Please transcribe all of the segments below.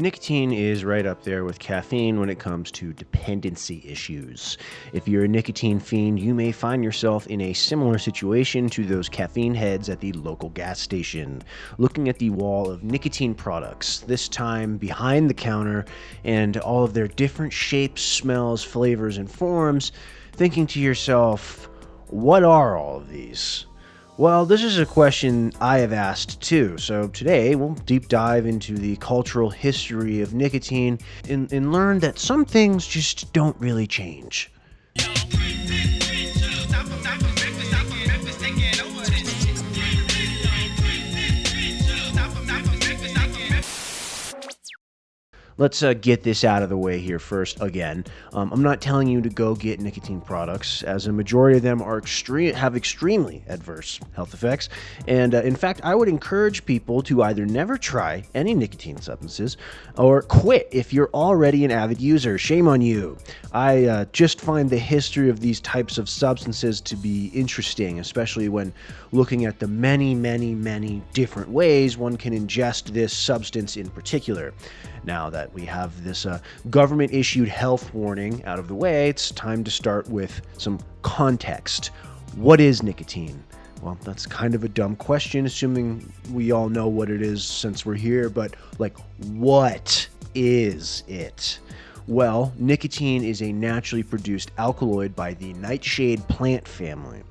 Nicotine is right up there with caffeine when it comes to dependency issues. If you're a nicotine fiend, you may find yourself in a similar situation to those caffeine heads at the local gas station, looking at the wall of nicotine products, this time behind the counter, and all of their different shapes, smells, flavors, and forms, thinking to yourself, what are all of these? Well, this is a question I have asked too, so today we'll deep dive into the cultural history of nicotine and learn that some things just don't really change. Let's get this out of the way here first again. I'm not telling you to go get nicotine products, as a majority of them are have extremely adverse health effects. And in fact, I would encourage people to either never try any nicotine substances or quit if you're already an avid user. Shame on you. I just find the history of these types of substances to be interesting, especially when looking at the many different ways one can ingest this substance in particular. Now that we have this government-issued health warning out of the way, it's time to start with some context. What is nicotine? Well, that's kind of a dumb question, assuming we all know what it is since we're here, but what is it? Well, nicotine is a naturally produced alkaloid by the nightshade plant family.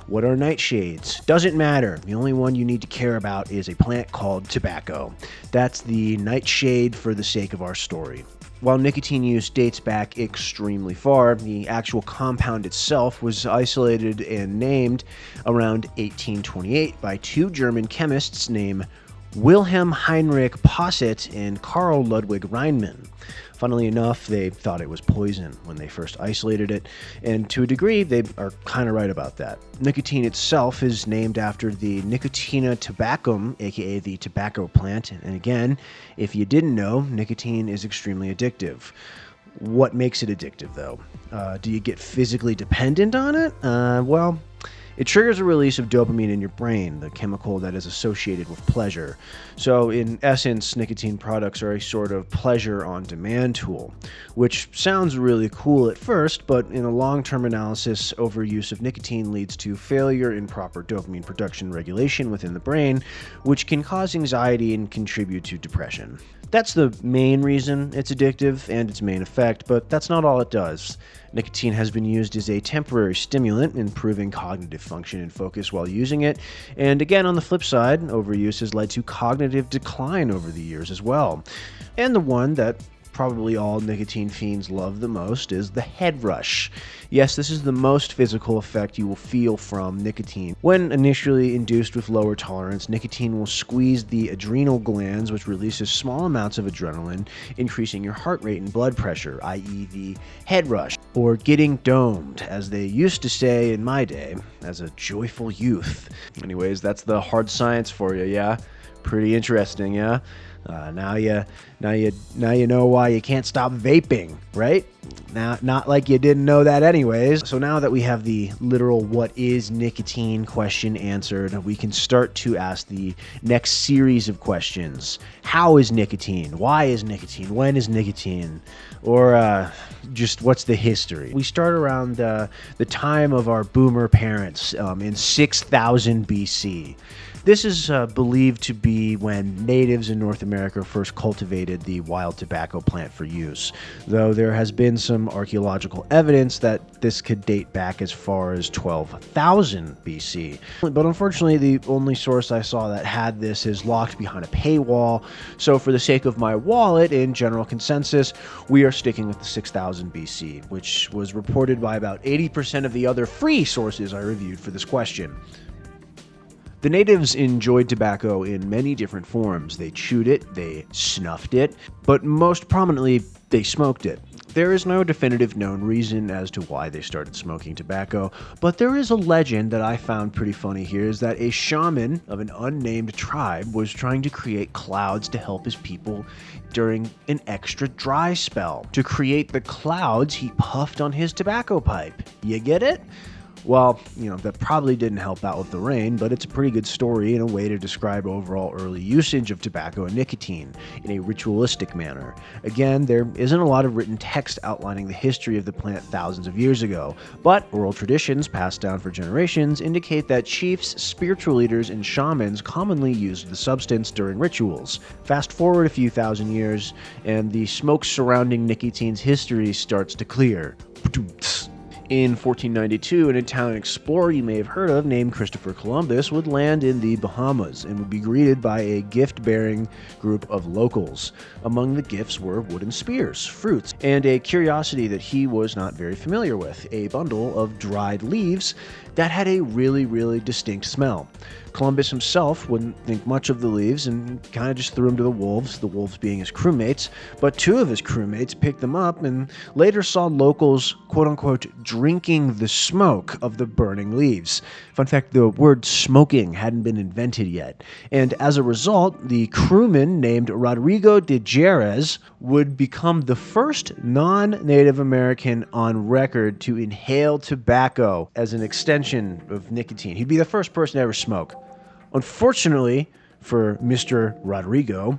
What are nightshades? Doesn't matter. The only one you need to care about is a plant called tobacco. That's the nightshade for the sake of our story. While nicotine use dates back extremely far, the actual compound itself was isolated and named around 1828 by two German chemists named Wilhelm Heinrich Posset and Karl Ludwig Reinmann. Funnily enough, they thought it was poison when they first isolated it, and to a degree, they are kind of right about that. Nicotine itself is named after the Nicotina tabacum, aka the tobacco plant, and again, if you didn't know, nicotine is extremely addictive. What makes it addictive, though? Do you get physically dependent on it? Well, it triggers a release of dopamine in your brain, the chemical that is associated with pleasure. So in essence, nicotine products are a sort of pleasure-on-demand tool, which sounds really cool at first, but in a long-term analysis, overuse of nicotine leads to failure in proper dopamine production regulation within the brain, which can cause anxiety and contribute to depression. That's the main reason it's addictive and its main effect, but that's not all it does. Nicotine has been used as a temporary stimulant, improving cognitive function and focus while using it. And again, on the flip side, overuse has led to cognitive decline over the years as well. And the one that probably all nicotine fiends love the most is the head rush. Yes, this is the most physical effect you will feel from nicotine. When initially induced with lower tolerance, nicotine will squeeze the adrenal glands, which releases small amounts of adrenaline, increasing your heart rate and blood pressure, i.e. the head rush, or getting domed, as they used to say in my day, as a joyful youth. Anyways, that's the hard science for you, yeah? Pretty interesting, yeah? Now you know why you can't stop vaping, right? Now, not like you didn't know that anyways. So now that we have the literal what is nicotine question answered, we can start to ask the next series of questions. How is nicotine? Why is nicotine? When is nicotine? Or just what's the history? We start around the time of our boomer parents in 6000 BC. This is believed to be when natives in North America first cultivated the wild tobacco plant for use, though there has been some archaeological evidence that this could date back as far as 12,000 BC. But unfortunately, the only source I saw that had this is locked behind a paywall, so for the sake of my wallet and general consensus, we are sticking with the 6000 BC, which was reported by about 80% of the other free sources I reviewed for this question. The natives enjoyed tobacco in many different forms. They chewed it, they snuffed it, but most prominently, they smoked it. There is no definitive known reason as to why they started smoking tobacco, but there is a legend that I found pretty funny here, is that a shaman of an unnamed tribe was trying to create clouds to help his people during an extra dry spell. To create the clouds, he puffed on his tobacco pipe. You get it? Well, that probably didn't help out with the rain, but it's a pretty good story and a way to describe overall early usage of tobacco and nicotine in a ritualistic manner. Again, there isn't a lot of written text outlining the history of the plant thousands of years ago, but oral traditions passed down for generations indicate that chiefs, spiritual leaders, and shamans commonly used the substance during rituals. Fast forward a few thousand years, and the smoke surrounding nicotine's history starts to clear. In 1492, an Italian explorer you may have heard of named Christopher Columbus would land in the Bahamas and would be greeted by a gift-bearing group of locals. Among the gifts were wooden spears, fruits, and a curiosity that he was not very familiar with, a bundle of dried leaves that had a really, really distinct smell. Columbus himself wouldn't think much of the leaves and kind of just threw them to the wolves being his crewmates, but two of his crewmates picked them up and later saw locals, quote-unquote, drinking the smoke of the burning leaves. Fun fact, the word smoking hadn't been invented yet, and as a result, the crewman named Rodrigo de Jerez would become the first non-Native American on record to inhale tobacco as an extension of nicotine. He'd be the first person to ever smoke. Unfortunately for Mr. Rodrigo,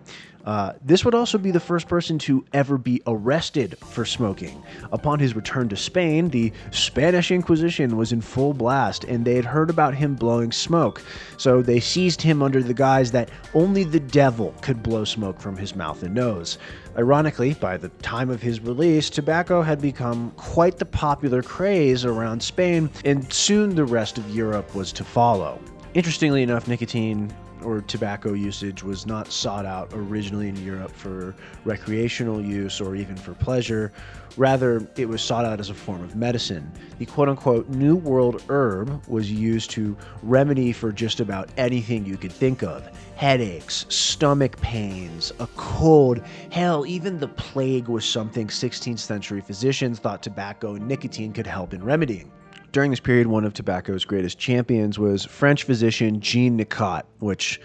this would also be the first person to ever be arrested for smoking. Upon his return to Spain, the Spanish Inquisition was in full blast, and they had heard about him blowing smoke. So they seized him under the guise that only the devil could blow smoke from his mouth and nose. Ironically, by the time of his release, tobacco had become quite the popular craze around Spain, and soon the rest of Europe was to follow. Interestingly enough, nicotine or tobacco usage was not sought out originally in Europe for recreational use or even for pleasure. Rather, it was sought out as a form of medicine. The quote-unquote New World herb was used to remedy for just about anything you could think of. Headaches, stomach pains, a cold, hell, even the plague was something 16th century physicians thought tobacco and nicotine could help in remedying. During this period, one of tobacco's greatest champions was French physician Jean Nicot, which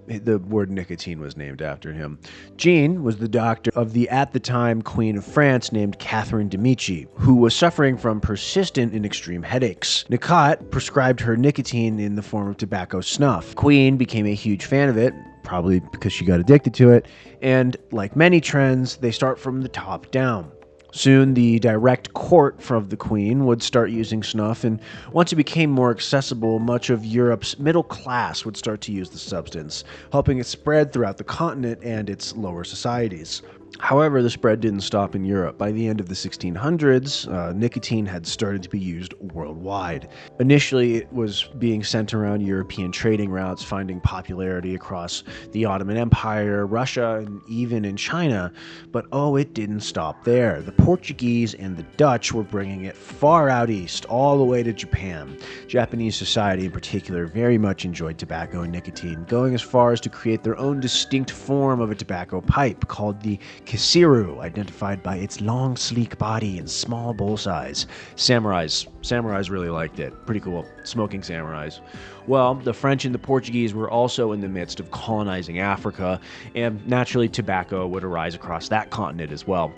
the word nicotine was named after him. Jean was the doctor of the at the time Queen of France named Catherine de' Medici, who was suffering from persistent and extreme headaches. Nicot prescribed her nicotine in the form of tobacco snuff. Queen became a huge fan of it, probably because she got addicted to it, and like many trends, they start from the top down. Soon, the direct court from the Queen would start using snuff, and once it became more accessible, much of Europe's middle class would start to use the substance, helping it spread throughout the continent and its lower societies. However, the spread didn't stop in Europe. By the end of the 1600s, nicotine had started to be used worldwide. Initially, it was being sent around European trading routes, finding popularity across the Ottoman Empire, Russia, and even in China. But it didn't stop there. The Portuguese and the Dutch were bringing it far out east, all the way to Japan. Japanese society in particular very much enjoyed tobacco and nicotine, going as far as to create their own distinct form of a tobacco pipe called the Kisiru, identified by its long, sleek body and small bowl size. Samurais really liked it. Pretty cool. Smoking samurais. Well, the French and the Portuguese were also in the midst of colonizing Africa, and naturally tobacco would arise across that continent as well.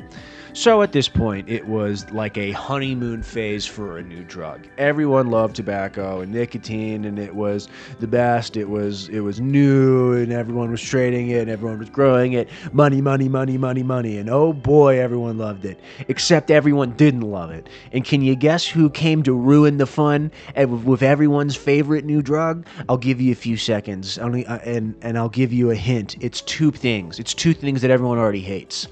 So at this point, it was like a honeymoon phase for a new drug. Everyone loved tobacco and nicotine, and it was the best. It was new, and everyone was trading it, and everyone was growing it. Money, money, money, money, money. And oh boy, everyone loved it. Except everyone didn't love it. And can you guess who came to ruin the fun with everyone's favorite new drug? I'll give you a few seconds, and I'll give you a hint. It's two things. It's two things that everyone already hates.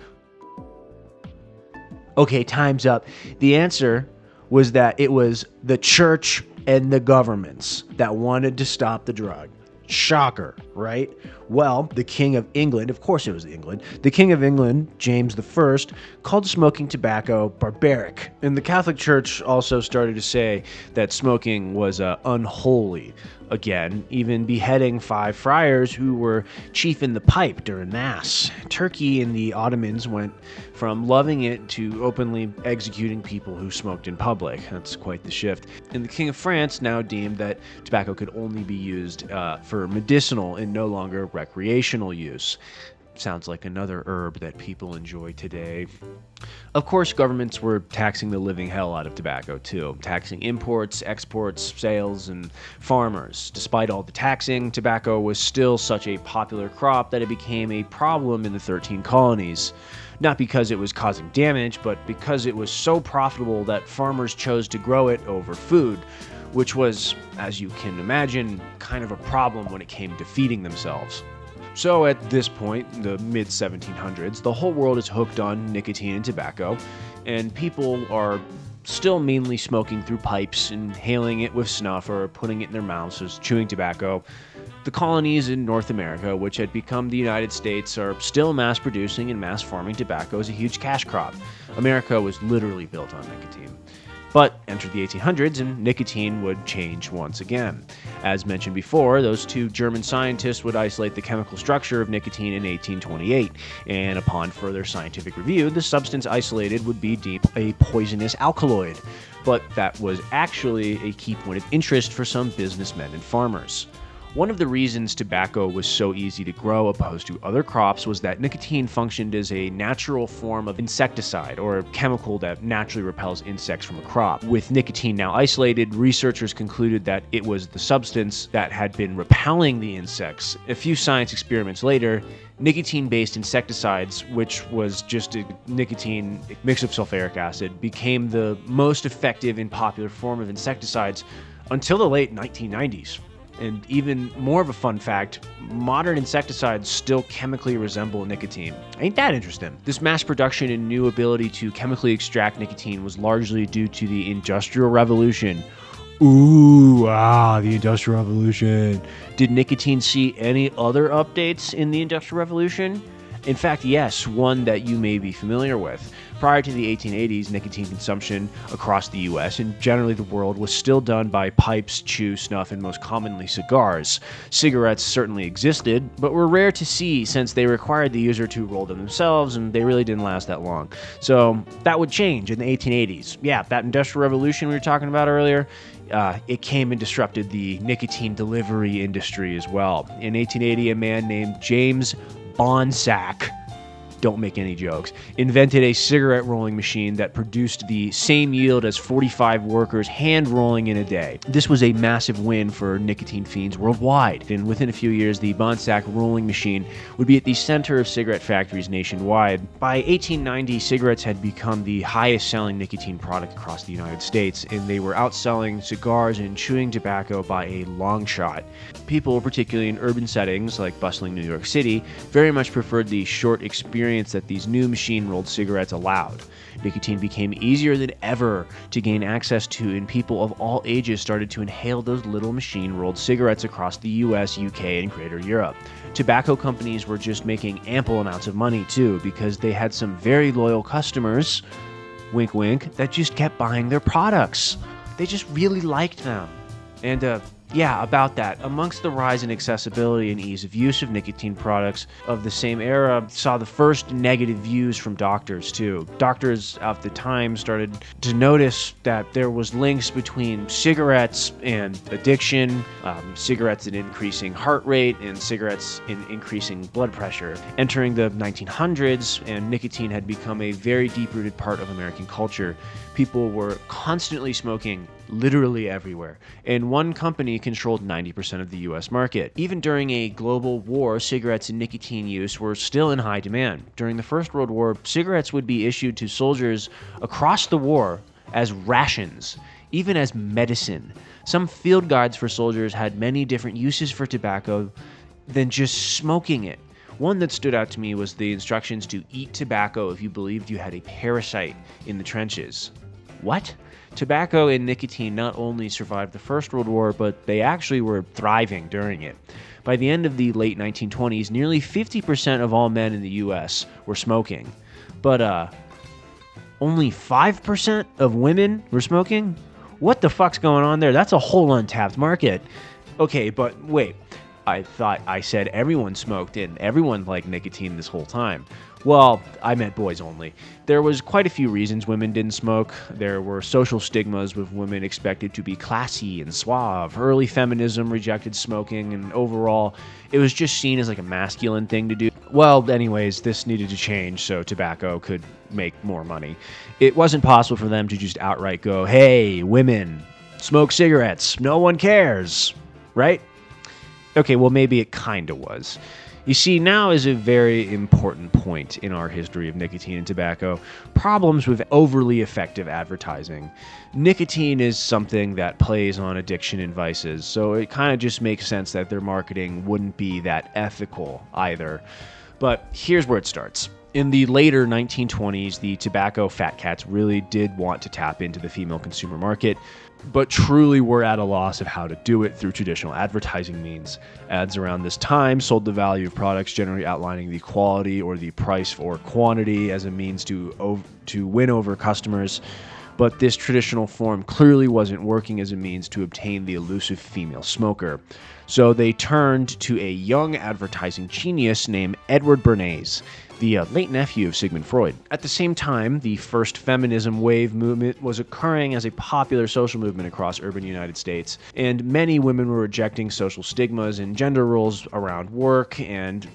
Okay, time's up. The answer was that it was the church and the governments that wanted to stop the drug. Shocker, right? Well, the King of England, of course it was England, the King of England, James I, called smoking tobacco barbaric. And the Catholic Church also started to say that smoking was unholy. Again, even beheading 5 friars who were chiefing the pipe during Mass. Turkey and the Ottomans went from loving it to openly executing people who smoked in public. That's quite the shift. And the King of France now deemed that tobacco could only be used for medicinal and no longer recreational use. Sounds like another herb that people enjoy today. Of course, governments were taxing the living hell out of tobacco too, taxing imports, exports, sales, and farmers. Despite all the taxing, tobacco was still such a popular crop that it became a problem in the 13 colonies. Not because it was causing damage, but because it was so profitable that farmers chose to grow it over food, which was, as you can imagine, kind of a problem when it came to feeding themselves. So at this point, in the mid-1700s, the whole world is hooked on nicotine and tobacco, and people are still mainly smoking through pipes, inhaling it with snuff, or putting it in their mouths as chewing tobacco. The colonies in North America, which had become the United States, are still mass-producing and mass-farming tobacco as a huge cash crop. America was literally built on nicotine. But enter the 1800s, and nicotine would change once again. As mentioned before, those two German scientists would isolate the chemical structure of nicotine in 1828, and upon further scientific review, the substance isolated would be deemed a poisonous alkaloid. But that was actually a key point of interest for some businessmen and farmers. One of the reasons tobacco was so easy to grow opposed to other crops was that nicotine functioned as a natural form of insecticide, or a chemical that naturally repels insects from a crop. With nicotine now isolated, researchers concluded that it was the substance that had been repelling the insects. A few science experiments later, nicotine-based insecticides, which was just a nicotine mixed with sulfuric acid, became the most effective and popular form of insecticides until the late 1990s. And even more of a fun fact, modern insecticides still chemically resemble nicotine. Ain't that interesting? This mass production and new ability to chemically extract nicotine was largely due to the Industrial Revolution. The Industrial Revolution. Did nicotine see any other updates in the Industrial Revolution? In fact, yes, one that you may be familiar with. Prior to the 1880s, nicotine consumption across the US and generally the world was still done by pipes, chew, snuff, and most commonly cigars. Cigarettes certainly existed, but were rare to see since they required the user to roll them themselves, and they really didn't last that long. So that would change in the 1880s. Yeah, that Industrial Revolution we were talking about earlier, it came and disrupted the nicotine delivery industry as well. In 1880, a man named James Bonsack, don't make any jokes, invented a cigarette rolling machine that produced the same yield as 45 workers hand rolling in a day. This was a massive win for nicotine fiends worldwide, and within a few years, the Bonsack rolling machine would be at the center of cigarette factories nationwide. By 1890, cigarettes had become the highest selling nicotine product across the United States, and they were outselling cigars and chewing tobacco by a long shot. People, particularly in urban settings like bustling New York City, very much preferred the short experience that these new machine-rolled cigarettes allowed. Nicotine became easier than ever to gain access to, and people of all ages started to inhale those little machine-rolled cigarettes across the US, UK, and Greater Europe. Tobacco companies were just making ample amounts of money too, because they had some very loyal customers, wink wink, that just kept buying their products. They just really liked them. And yeah, about that. Amongst the rise in accessibility and ease of use of nicotine products of the same era, saw the first negative views from doctors too. Doctors of the time started to notice that there was links between cigarettes and addiction, cigarettes and increasing heart rate, and cigarettes in increasing blood pressure. Entering the 1900s, and nicotine had become a very deep-rooted part of American culture. People were constantly smoking literally everywhere, and one company controlled 90% of the US market. Even during a global war, cigarettes and nicotine use were still in high demand. During the First World War, cigarettes would be issued to soldiers across the war as rations, even as medicine. Some field guides for soldiers had many different uses for tobacco than just smoking it. One that stood out to me was the instructions to eat tobacco if you believed you had a parasite in the trenches. What? Tobacco and nicotine not only survived the First World War, but they actually were thriving during it. By the end of the late 1920s, nearly 50% of all men in the US were smoking. But only 5% of women were smoking? What the fuck's going on there? That's a whole untapped market. Okay, but wait. I thought I said everyone smoked and everyone liked nicotine this whole time. Well, I meant boys only. There was quite a few reasons women didn't smoke. There were social stigmas with women expected to be classy and suave. Early feminism rejected smoking, and overall, it was just seen as like a masculine thing to do. Well, anyways, this needed to change so tobacco could make more money. It wasn't possible for them to just outright go, hey, women, smoke cigarettes, no one cares, right? Okay, well, maybe it kind of was. You see, now is a very important point in our history of nicotine and tobacco. Problems with overly effective advertising. Nicotine is something that plays on addiction and vices, so it kind of just makes sense that their marketing wouldn't be that ethical either. But here's where it starts. In the later 1920s, the tobacco fat cats really did want to tap into the female consumer market, but truly were at a loss of how to do it through traditional advertising means. Ads around this time sold the value of products, generally outlining the quality or the price or quantity as a means to win over customers. But this traditional form clearly wasn't working as a means to obtain the elusive female smoker. So they turned to a young advertising genius named Edward Bernays, the late nephew of Sigmund Freud. At the same time, the first feminism wave movement was occurring as a popular social movement across urban United States, and many women were rejecting social stigmas and gender roles around work and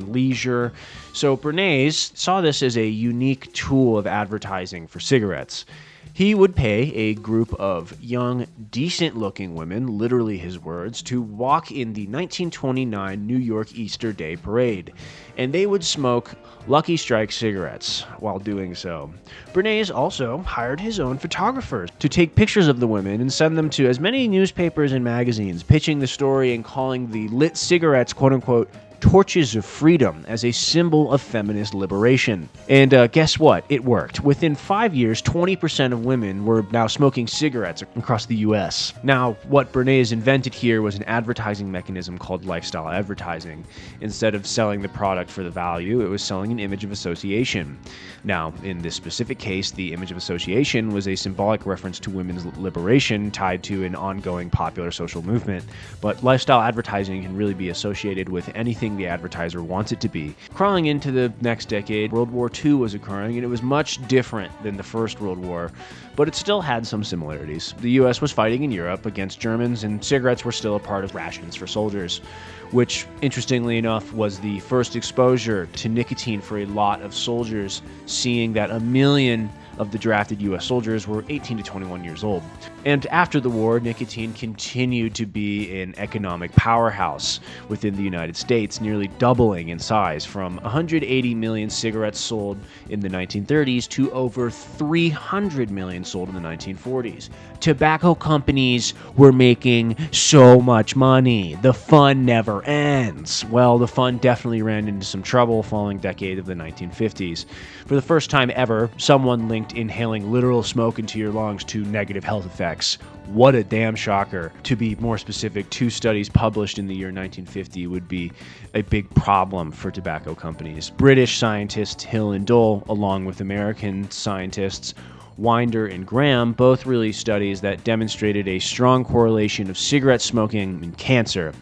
leisure. So Bernays saw this as a unique tool of advertising for cigarettes. He would pay a group of young, decent-looking women, literally his words, to walk in the 1929 New York Easter Day Parade, and they would smoke Lucky Strike cigarettes while doing so. Bernays also hired his own photographers to take pictures of the women and send them to as many newspapers and magazines, pitching the story and calling the lit cigarettes, quote-unquote, torches of freedom as a symbol of feminist liberation. And guess what? It worked. Within 5 years, 20% of women were now smoking cigarettes across the US. Now, what Bernays invented here was an advertising mechanism called lifestyle advertising. Instead of selling the product for the value, it was selling an image of association. Now, in this specific case, the image of association was a symbolic reference to women's liberation tied to an ongoing popular social movement. But lifestyle advertising can really be associated with anything the advertiser wants it to be. Crawling into the next decade, World War II was occurring, and it was much different than the First World War, but it still had some similarities. The US was fighting in Europe against Germans, and cigarettes were still a part of rations for soldiers, which, interestingly enough, was the first exposure to nicotine for a lot of soldiers, seeing that 1 million of the drafted U.S. soldiers were 18 to 21 years old. And after the war, nicotine continued to be an economic powerhouse within the United States, nearly doubling in size from 180 million cigarettes sold in the 1930s to over 300 million sold in the 1940s. Tobacco companies were making so much money. The fun never ends. Well, the fun definitely ran into some trouble following decade of the 1950s. For the first time ever, someone linked inhaling literal smoke into your lungs to negative health effects. What a damn shocker. To be more specific, 2 studies published in the year 1950 would be a big problem for tobacco companies. British scientists Hill and Dole, along with American scientists Winder and Graham, both released studies that demonstrated a strong correlation of cigarette smoking and cancer.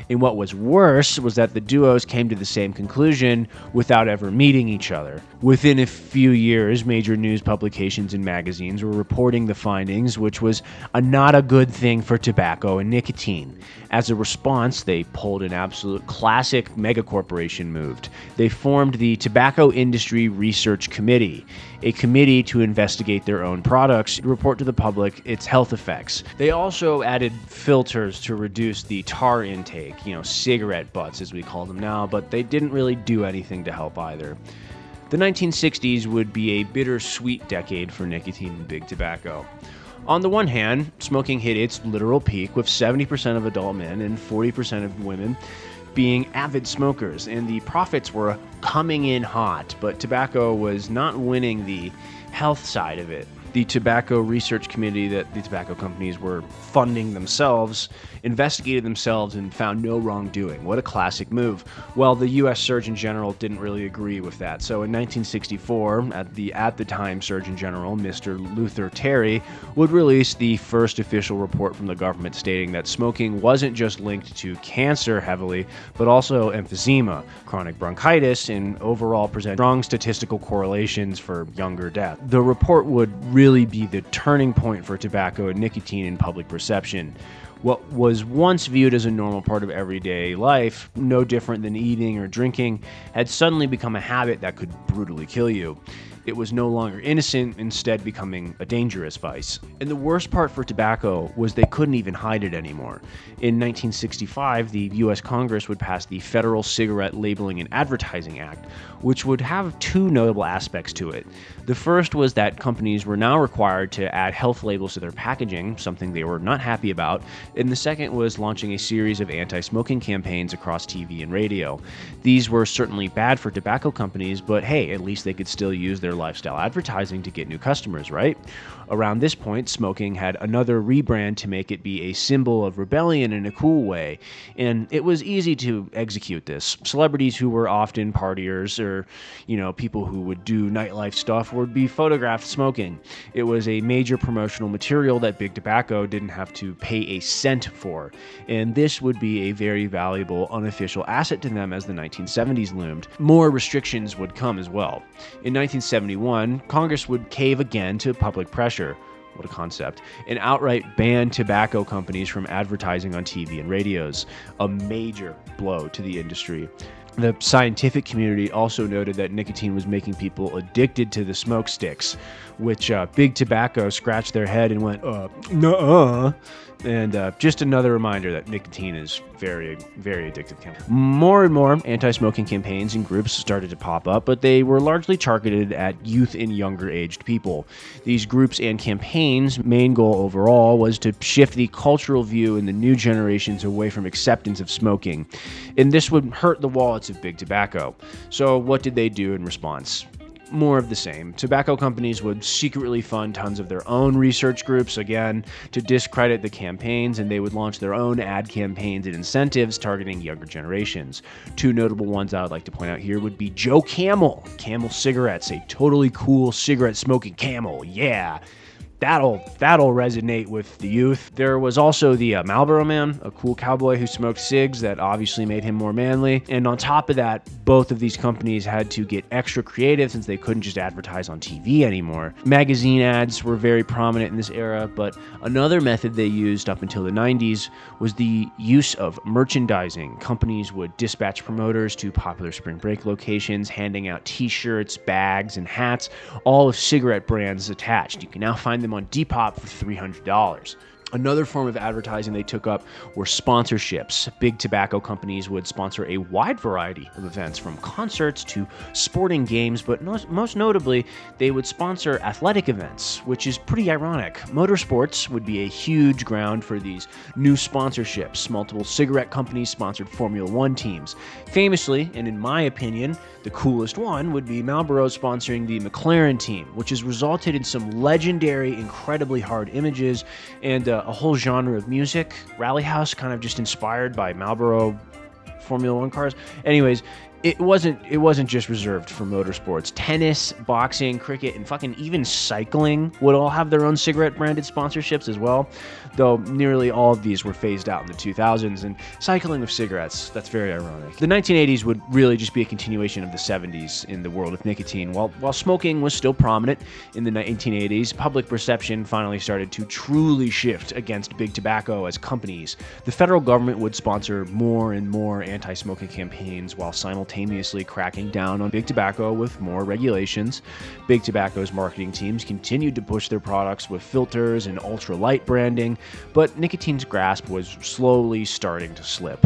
And what was worse was that the duos came to the same conclusion without ever meeting each other. Within a few years, major news publications and magazines were reporting the findings, which was not a good thing for tobacco and nicotine. As a response, they pulled an absolute classic megacorporation move. They formed the Tobacco Industry Research Committee, a committee to investigate their own products and report to the public its health effects. They also added filters to reduce the tar intake, cigarette butts as we call them now, but they didn't really do anything to help either. The 1960s would be a bittersweet decade for nicotine and big tobacco. On the one hand, smoking hit its literal peak with 70% of adult men and 40% of women being avid smokers, and the profits were coming in hot, but tobacco was not winning the health side of it. The Tobacco Research Committee that the tobacco companies were funding themselves investigated themselves and found no wrongdoing. What a classic move. Well, the U.S. Surgeon General didn't really agree with that. So in 1964, at the time Surgeon General, Mr. Luther Terry, would release the first official report from the government stating that smoking wasn't just linked to cancer heavily, but also emphysema, chronic bronchitis, and overall present strong statistical correlations for younger death. The report would really be the turning point for tobacco and nicotine in public perception. What was once viewed as a normal part of everyday life, no different than eating or drinking, had suddenly become a habit that could brutally kill you. It was no longer innocent, instead becoming a dangerous vice. And the worst part for tobacco was they couldn't even hide it anymore. In 1965, the US Congress would pass the Federal Cigarette Labeling and Advertising Act, which would have two notable aspects to it. The first was that companies were now required to add health labels to their packaging, something they were not happy about, and the second was launching a series of anti-smoking campaigns across TV and radio. These were certainly bad for tobacco companies, but hey, at least they could still use their lifestyle advertising to get new customers, right? Around this point, smoking had another rebrand to make it be a symbol of rebellion in a cool way, and it was easy to execute this. Celebrities who were often partiers or, people who would do nightlife stuff would be photographed smoking. It was a major promotional material that Big Tobacco didn't have to pay a cent for, and this would be a very valuable unofficial asset to them as the 1970s loomed. More restrictions would come as well. In 1971, Congress would cave again to public pressure. What a concept. And outright ban tobacco companies from advertising on TV and radios. A major blow to the industry. The scientific community also noted that nicotine was making people addicted to the smoke sticks, which Big Tobacco scratched their head and went, nuh-uh. And just another reminder that nicotine is very, very addictive. More and more anti-smoking campaigns and groups started to pop up, but they were largely targeted at youth and younger aged people. These groups and campaigns' main goal overall was to shift the cultural view in the new generations away from acceptance of smoking. And this would hurt the wallets of Big Tobacco. So what did they do in response? More of the same. Tobacco companies would secretly fund tons of their own research groups, again, to discredit the campaigns, and they would launch their own ad campaigns and incentives targeting younger generations. Two notable ones I would like to point out here would be Joe Camel. Camel cigarettes, a totally cool cigarette smoking camel. Yeah. That'll resonate with the youth. There was also the Marlboro Man, a cool cowboy who smoked cigs that obviously made him more manly. And on top of that, both of these companies had to get extra creative since they couldn't just advertise on TV anymore. Magazine ads were very prominent in this era, but another method they used up until the 90s was the use of merchandising. Companies would dispatch promoters to popular spring break locations, handing out t-shirts, bags, and hats, all with cigarette brands attached. You can now find them on Depop for $300. Another form of advertising they took up were sponsorships. Big tobacco companies would sponsor a wide variety of events, from concerts to sporting games, but most notably, they would sponsor athletic events, which is pretty ironic. Motorsports would be a huge ground for these new sponsorships. Multiple cigarette companies sponsored Formula One teams. Famously, and in my opinion, the coolest one would be Marlboro sponsoring the McLaren team, which has resulted in some legendary, incredibly hard images and a whole genre of music. Rally House, kind of just inspired by Marlboro Formula One cars. Anyways, it wasn't just reserved for motorsports. Tennis, boxing, cricket, and fucking even cycling would all have their own cigarette-branded sponsorships as well, though nearly all of these were phased out in the 2000s, and cycling with cigarettes, that's very ironic. The 1980s would really just be a continuation of the 70s in the world of nicotine. While smoking was still prominent in the 1980s, public perception finally started to truly shift against Big Tobacco as companies. The federal government would sponsor more and more anti-smoking campaigns while simultaneously cracking down on Big Tobacco with more regulations. Big Tobacco's marketing teams continued to push their products with filters and ultra-light branding, but nicotine's grasp was slowly starting to slip.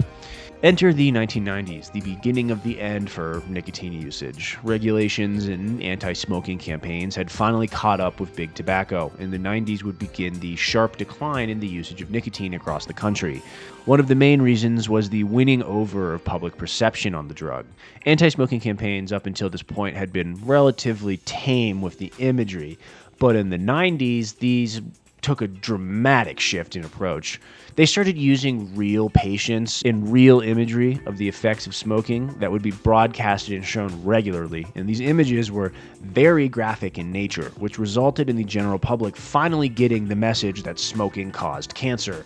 Enter the 1990s, the beginning of the end for nicotine usage. Regulations and anti-smoking campaigns had finally caught up with Big Tobacco, and the 90s would begin the sharp decline in the usage of nicotine across the country. One of the main reasons was the winning over of public perception on the drug. Anti-smoking campaigns up until this point had been relatively tame with the imagery, but in the 90s, these took a dramatic shift in approach. They started using real patients and real imagery of the effects of smoking that would be broadcasted and shown regularly, and these images were very graphic in nature, which resulted in the general public finally getting the message that smoking caused cancer.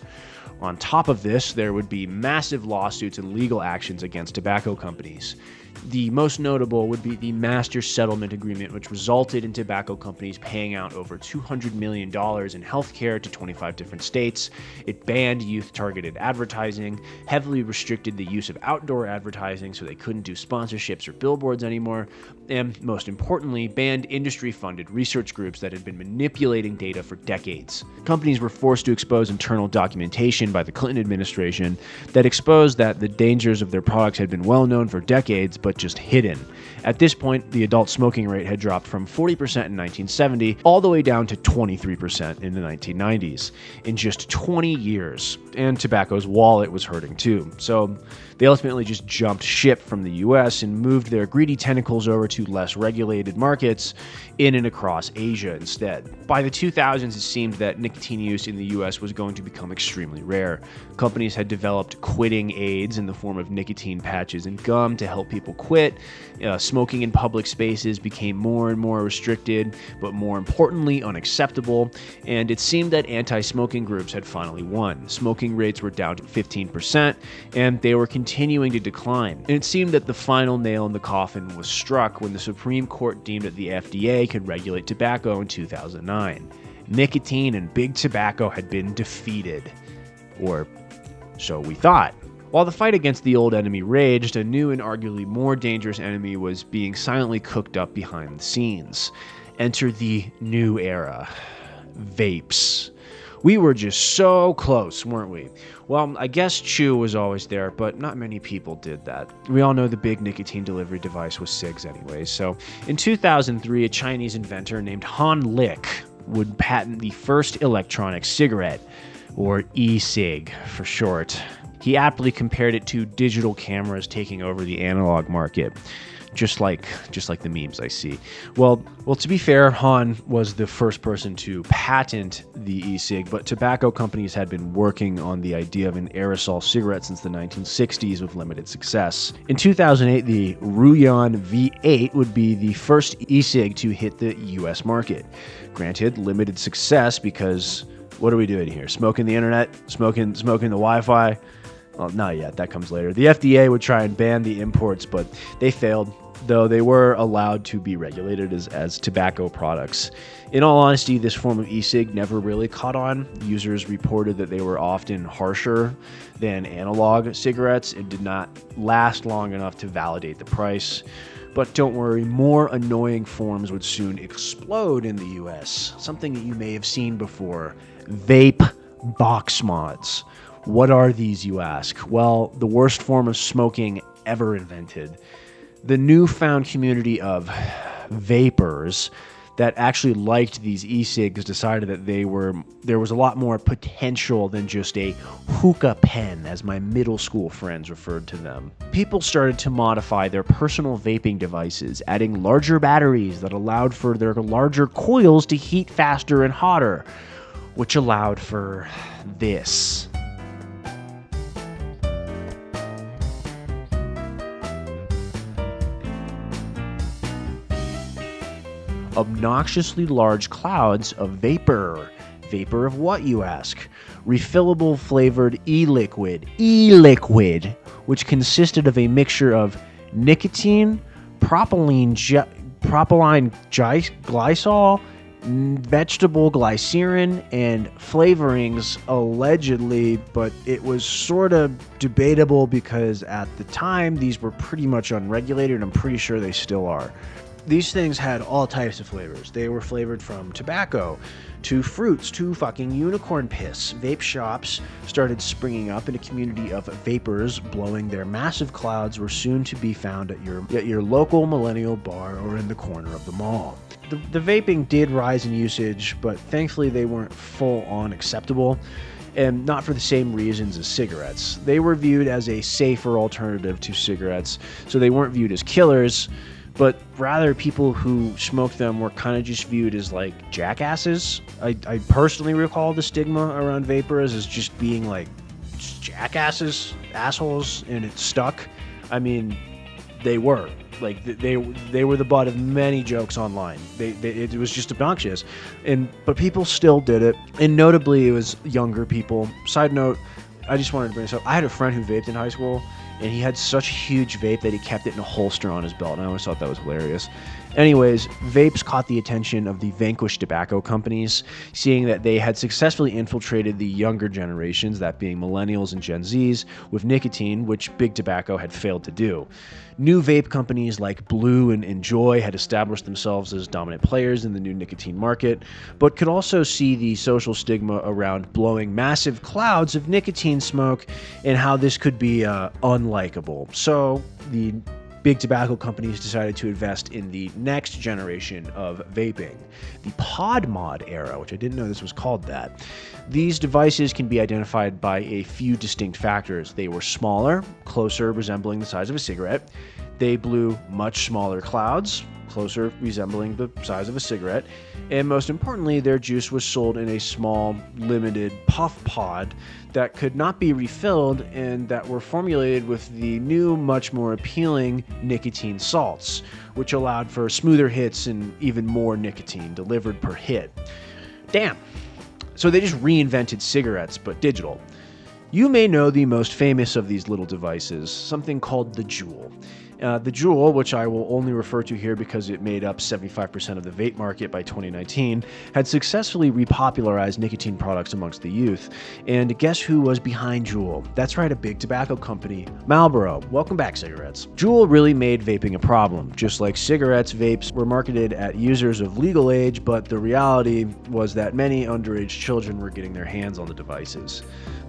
On top of this, there would be massive lawsuits and legal actions against tobacco companies. The most notable would be the Master Settlement Agreement, which resulted in tobacco companies paying out over $200 million in health care to 25 different states. It banned youth-targeted advertising, heavily restricted the use of outdoor advertising so they couldn't do sponsorships or billboards anymore, and most importantly, banned industry-funded research groups that had been manipulating data for decades. Companies were forced to expose internal documentation by the Clinton administration that exposed that the dangers of their products had been well known for decades, but just hidden. At this point, the adult smoking rate had dropped from 40% in 1970 all the way down to 23% in the 1990s. In just 20 years. And tobacco's wallet was hurting too. So they ultimately just jumped ship from the US and moved their greedy tentacles over to less regulated markets in and across Asia instead. By the 2000s, it seemed that nicotine use in the US was going to become extremely rare. Companies had developed quitting aids in the form of nicotine patches and gum to help people quit. Smoking in public spaces became more and more restricted, but more importantly, unacceptable. And it seemed that anti-smoking groups had finally won. Smoking rates were down to 15%, and they were continuing to decline. And it seemed that the final nail in the coffin was struck when the Supreme Court deemed that the FDA could regulate tobacco in 2009. Nicotine and big tobacco had been defeated. Or so we thought. While the fight against the old enemy raged, a new and arguably more dangerous enemy was being silently cooked up behind the scenes. Enter the new era. Vapes. We were just so close, weren't we? Well, I guess chew was always there, but not many people did that. We all know the big nicotine delivery device was cigs anyways. So in 2003, a Chinese inventor named Han Lick would patent the first electronic cigarette, or e-cig for short. He aptly compared it to digital cameras taking over the analog market. Just like the memes I see. Well, to be fair, Han was the first person to patent the e-cig, but tobacco companies had been working on the idea of an aerosol cigarette since the 1960s with limited success. In 2008, the Ruyan V8 would be the first e-cig to hit the US market. Granted, limited success because what are we doing here? Smoking the internet? Smoking the Wi-Fi? Well, not yet. That comes later. The FDA would try and ban the imports, but they failed, though they were allowed to be regulated as tobacco products. In all honesty, this form of e-cig never really caught on. Users reported that they were often harsher than analog cigarettes and did not last long enough to validate the price. But don't worry, more annoying forms would soon explode in the US. Something that you may have seen before. Vape box mods. What are these, you ask? Well, the worst form of smoking ever invented. The newfound community of vapors that actually liked these e-cigs decided that there was a lot more potential than just a hookah pen, as my middle school friends referred to them. People started to modify their personal vaping devices, adding larger batteries that allowed for their larger coils to heat faster and hotter, which allowed for this. Obnoxiously large clouds of vapor. Vapor of what, you ask? Refillable flavored e-liquid. E-liquid, which consisted of a mixture of nicotine, propylene glycol, vegetable glycerin, and flavorings, allegedly, but it was sort of debatable because at the time these were pretty much unregulated, and I'm pretty sure they still are. These things had all types of flavors. They were flavored from tobacco to fruits to fucking unicorn piss. Vape shops started springing up, and a community of vapors blowing their massive clouds were soon to be found at your local millennial bar or in the corner of the mall. The vaping did rise in usage, but thankfully they weren't full-on acceptable, and not for the same reasons as cigarettes. They were viewed as a safer alternative to cigarettes, so they weren't viewed as killers, but rather people who smoked them were kind of just viewed as like jackasses. I personally recall the stigma around vapors as just being like just jackasses, assholes, and it stuck. I mean, they were. Like they were the butt of many jokes online. It was just obnoxious, but people still did it, and notably it was younger people. Side note, I just wanted to bring this up. I had a friend who vaped in high school, and he had such a huge vape that he kept it in a holster on his belt, and I always thought that was hilarious. Anyways, vapes caught the attention of the vanquished tobacco companies, seeing that they had successfully infiltrated the younger generations, that being millennials and Gen Zs, with nicotine, which big tobacco had failed to do. New vape companies like Blue and Enjoy had established themselves as dominant players in the new nicotine market, but could also see the social stigma around blowing massive clouds of nicotine smoke and how this could be unlikable. So the big tobacco companies decided to invest in the next generation of vaping, the pod mod era, which I didn't know this was called that. These devices can be identified by a few distinct factors. They were smaller, closer resembling the size of a cigarette. They blew much smaller clouds, closer resembling the size of a cigarette. And most importantly, their juice was sold in a small, limited puff pod that could not be refilled and that were formulated with the new, much more appealing nicotine salts, which allowed for smoother hits and even more nicotine delivered per hit. Damn. So they just reinvented cigarettes, but digital. You may know the most famous of these little devices, something called the Juul. The Juul, which I will only refer to here because it made up 75% of the vape market by 2019, had successfully repopularized nicotine products amongst the youth. And guess who was behind Juul? That's right, a big tobacco company, Marlboro. Welcome back, cigarettes. Juul really made vaping a problem. Just like cigarettes, vapes were marketed at users of legal age, but the reality was that many underage children were getting their hands on the devices.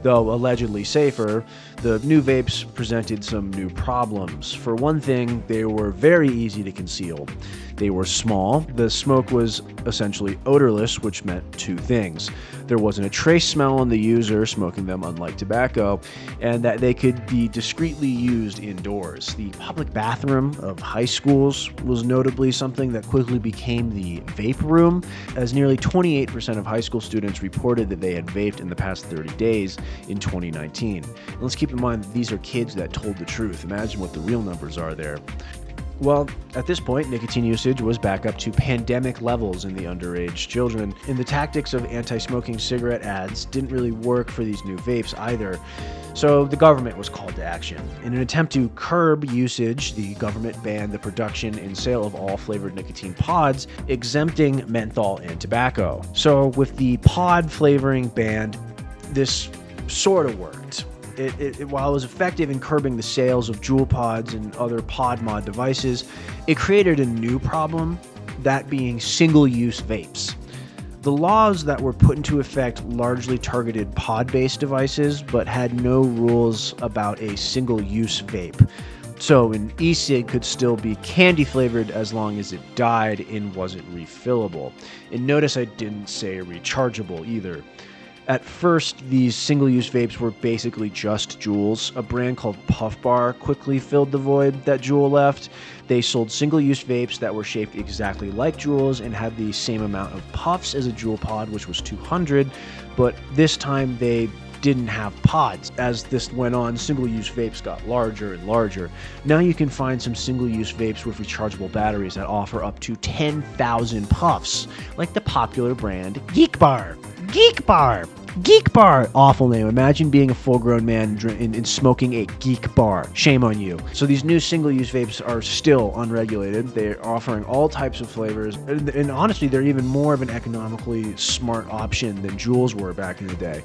Though allegedly safer, the new vapes presented some new problems. For one thing, they were very easy to conceal. They were small, the smoke was essentially odorless, which meant two things. There wasn't a trace smell on the user smoking them, unlike tobacco, and that they could be discreetly used indoors. The public bathroom of high schools was notably something that quickly became the vape room, as nearly 28% of high school students reported that they had vaped in the past 30 days in 2019. And let's keep in mind that these are kids that told the truth. Imagine what the real numbers are there. Well, at this point, nicotine usage was back up to pandemic levels in the underage children, and the tactics of anti-smoking cigarette ads didn't really work for these new vapes either. So the government was called to action. In an attempt to curb usage, the government banned the production and sale of all flavored nicotine pods, exempting menthol and tobacco. So with the pod flavoring banned, this sort of worked. While it was effective in curbing the sales of Juul pods and other pod mod devices, it created a new problem, that being single-use vapes. The laws that were put into effect largely targeted pod-based devices, but had no rules about a single-use vape. So an e-cig could still be candy-flavored as long as it died and wasn't refillable. And notice I didn't say rechargeable either. At first, these single-use vapes were basically just Juuls. A brand called Puff Bar quickly filled the void that Juul left. They sold single-use vapes that were shaped exactly like Juuls and had the same amount of puffs as a Juul pod, which was 200, but this time they didn't have pods. As this went on, single-use vapes got larger and larger. Now you can find some single-use vapes with rechargeable batteries that offer up to 10,000 puffs, like the popular brand Geek Bar. Geek Bar! Geek Bar! Awful name. Imagine being a full-grown man and smoking a Geek Bar. Shame on you. So these new single-use vapes are still unregulated. They're offering all types of flavors, and honestly, they're even more of an economically smart option than Juuls were back in the day.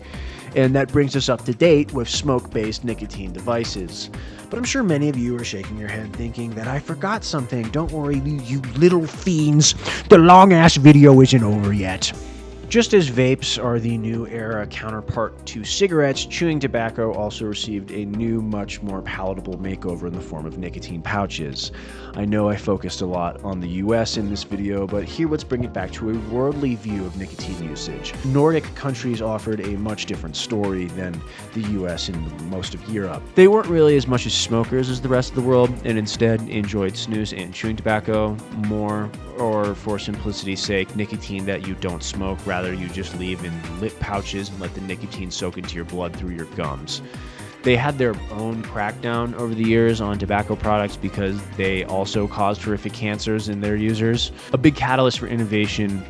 And that brings us up to date with smoke-based nicotine devices. But I'm sure many of you are shaking your head thinking that I forgot something. Don't worry, you little fiends. The long-ass video isn't over yet. Just as vapes are the new era counterpart to cigarettes, chewing tobacco also received a new, much more palatable makeover in the form of nicotine pouches. I know I focused a lot on the US in this video, but here let's bring it back to a worldly view of nicotine usage. Nordic countries offered a much different story than the US and most of Europe. They weren't really as much as smokers as the rest of the world, and instead enjoyed snus and chewing tobacco more, or for simplicity's sake, nicotine that you don't smoke, rather you just leave in lit pouches and let the nicotine soak into your blood through your gums. They had their own crackdown over the years on tobacco products because they also caused horrific cancers in their users. A big catalyst for innovation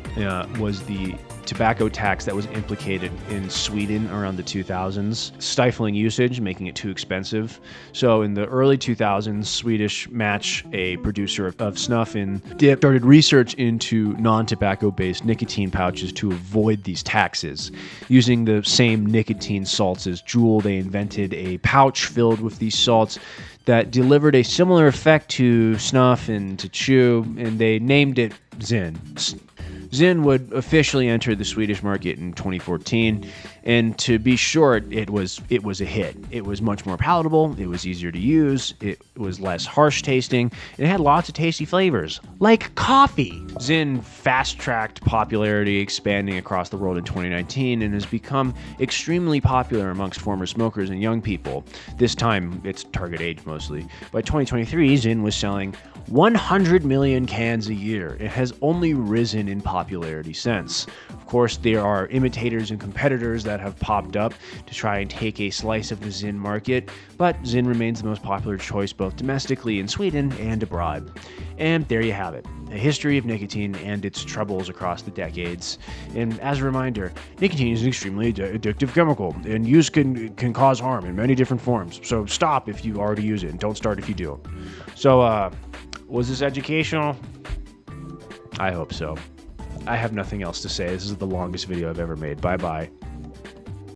was the tobacco tax that was implicated in Sweden around the 2000s, stifling usage, making it too expensive. So in the early 2000s, Swedish Match, a producer of snuff and dip, started research into non-tobacco based nicotine pouches to avoid these taxes. Using the same nicotine salts as Juul, they invented a pouch filled with these salts that delivered a similar effect to snuff and to chew, and they named it Zyn. Zyn would officially enter the Swedish market in 2014, and to be short, it was a hit. It was much more palatable, it was easier to use, it was less harsh tasting, and it had lots of tasty flavors, like coffee. Zyn fast-tracked popularity, expanding across the world in 2019, and has become extremely popular amongst former smokers and young people. This time, its target age mostly. By 2023, Zyn was selling 100 million cans a year. It has only risen in popularity since. Of course, there are imitators and competitors that have popped up to try and take a slice of the Zyn market, but Zyn remains the most popular choice both domestically in Sweden and abroad. And there you have it, a history of nicotine and its troubles across the decades. And as a reminder, nicotine is an extremely addictive chemical, and use can cause harm in many different forms. So stop if you already use it, and don't start if you do. So, was this educational? I hope so. I have nothing else to say. This is the longest video I've ever made. Bye-bye.